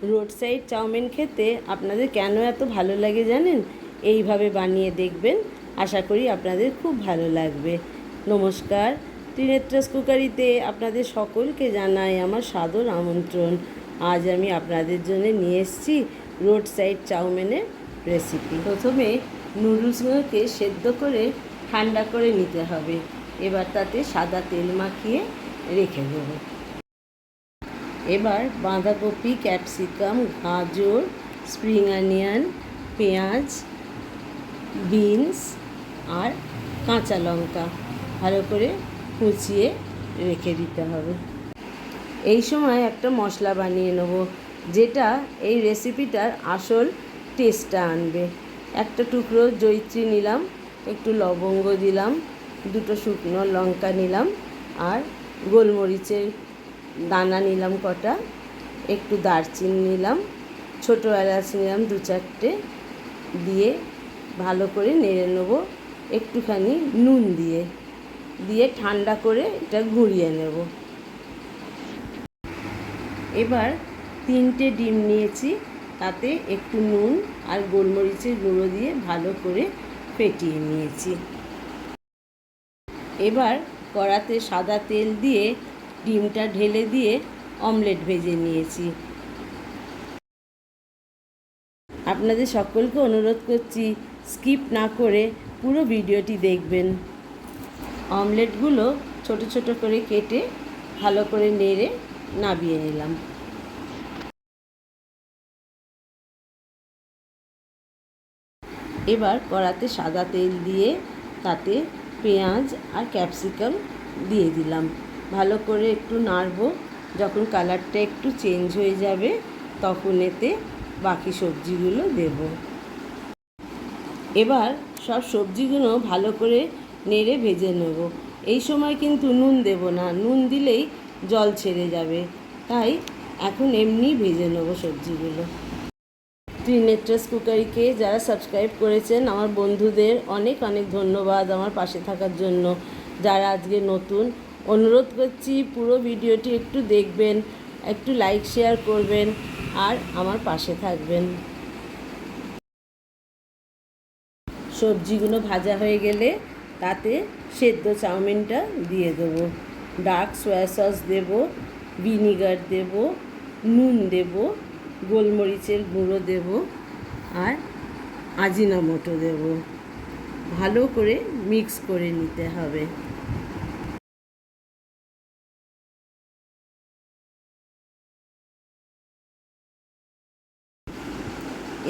Road side chowmein খেতে আপনাদের কেন এত ভালো লাগে জানেন? এইভাবে বানিয়ে দেখবেন, আশা করি আপনাদের খুব ভালো লাগবে। নমস্কার, ত্রিনেত্রাস কুকারিতে আপনাদের সকলকে জানাই আমার সাদর আমন্ত্রণ। আজ আমি আপনাদের জন্য নিয়ে এসেছি রোড সাইড চাউমিনের রেসিপি। প্রথমে নুডলসগুলোকে সেদ্ধ করে ঠান্ডা করে নিতে হবে। এবার তাতে সাদা তেল মাখিয়ে রেখে দেবো। এবার বাঁধাকপি, ক্যাপসিকাম, গাজর, স্প্রিং অনিয়ন, পেঁয়াজ, বিনস আর কাঁচা লঙ্কা ভালো করে কুচিয়ে রেখে দিতে হবে। এই সময় একটা মশলা বানিয়ে নেব, যেটা এই রেসিপিটার আসল টেস্টটা আনবে। একটা টুকরো জয়িত্রী নিলাম, একটু লবঙ্গ দিলাম, দুটো শুকনো লঙ্কা নিলাম আর গোলমরিচের দানা নিলাম কটা, একটু দারচিনি নিলাম, ছোটো এলাচ নিলাম 2-4টে, দিয়ে ভালো করে নেড়ে নেবো একটুখানি নুন দিয়ে ঠান্ডা করে এটা গুঁড়িয়ে নেব। এবার 3টে ডিম নিয়েছি, তাতে একটু নুন আর গোলমরিচের গুঁড়ো দিয়ে ভালো করে ফেটিয়ে নিয়েছি। এবার কড়াতে সাদা তেল দিয়ে ডিমটা ঢেলে দিয়ে অমলেট ভেজে নিয়েছি। আপনাদের সকলকে অনুরোধ করছি স্কিপ না করে পুরো ভিডিওটি দেখবেন। অমলেটগুলো ছোট ছোট করে কেটে ভালো করে নেড়ে নামিয়ে নিলাম। এবার কড়াতে সাদা তেল দিয়ে তাতে পেঁয়াজ আর ক্যাপসিকাম দিয়ে দিলাম। ভালো করে একটু নাড়বো। যখন কালারটা একটু চেঞ্জ হয়ে যাবে তখন এতে বাকি সবজিগুলো দেব। এবার সব সবজিগুলো ভালো করে নেড়ে ভেজে নেব। এই সময় কিন্তু নুন দেব না, নুন দিলেই জল ছেড়ে যাবে, তাই এখন এমনি ভেজে নেব সবজিগুলো। ত্রিনেত্রাস কুকারিকে যারা সাবস্ক্রাইব করেছেন আমার বন্ধুদের অনেক অনেক ধন্যবাদ আমার পাশে থাকার জন্য। যারা আজকে নতুন, অনুরোধ করছি পুরো ভিডিওটি একটু দেখবেন, একটু লাইক শেয়ার করবেন আর আমার পাশে থাকবেন। সবজিগুলো ভাজা হয়ে গেলে তাতে সেদ্ধ চাউমিনটা দিয়ে দেবো। ডার্ক সয়া সস দেব, ভিনিগার দেব, নুন দেব, গোলমরিচের গুঁড়ো দেব আর আজিনামোটো দেব। ভালো করে মিক্স করে নিতে হবে।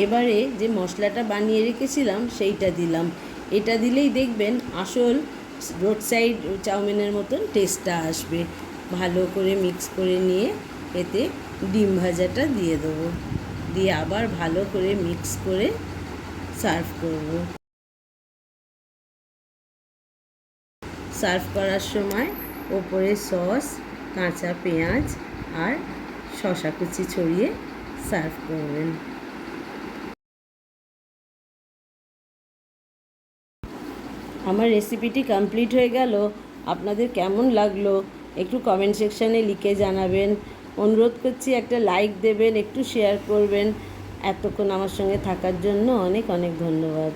এবারে যে মশলাটা বানিয়ে রেখেছিলাম সেইটা দিলাম। এটা দিলেই দেখবেন আসল রোড সাইড চাউমিনের মতন টেস্টটা আসবে। ভালো করে মিক্স করে নিয়ে এতে ডিম ভাজাটা দিয়ে দেবো, দিয়ে আবার ভালো করে মিক্স করে সার্ভ করব। সার্ভ করার সময় ওপরে সস, কাঁচা পেঁয়াজ আর শসা কুচি ছড়িয়ে সার্ভ করবেন। আমার রেসিপিটি কমপ্লিট হয়ে গেল। আপনাদের কেমন লাগলো একটু কমেন্ট সেকশানে লিখে জানাবেন। অনুরোধ করছি একটা লাইক দেবেন, একটু শেয়ার করবেন। এতক্ষণ আমার সঙ্গে থাকার জন্য অনেক অনেক ধন্যবাদ।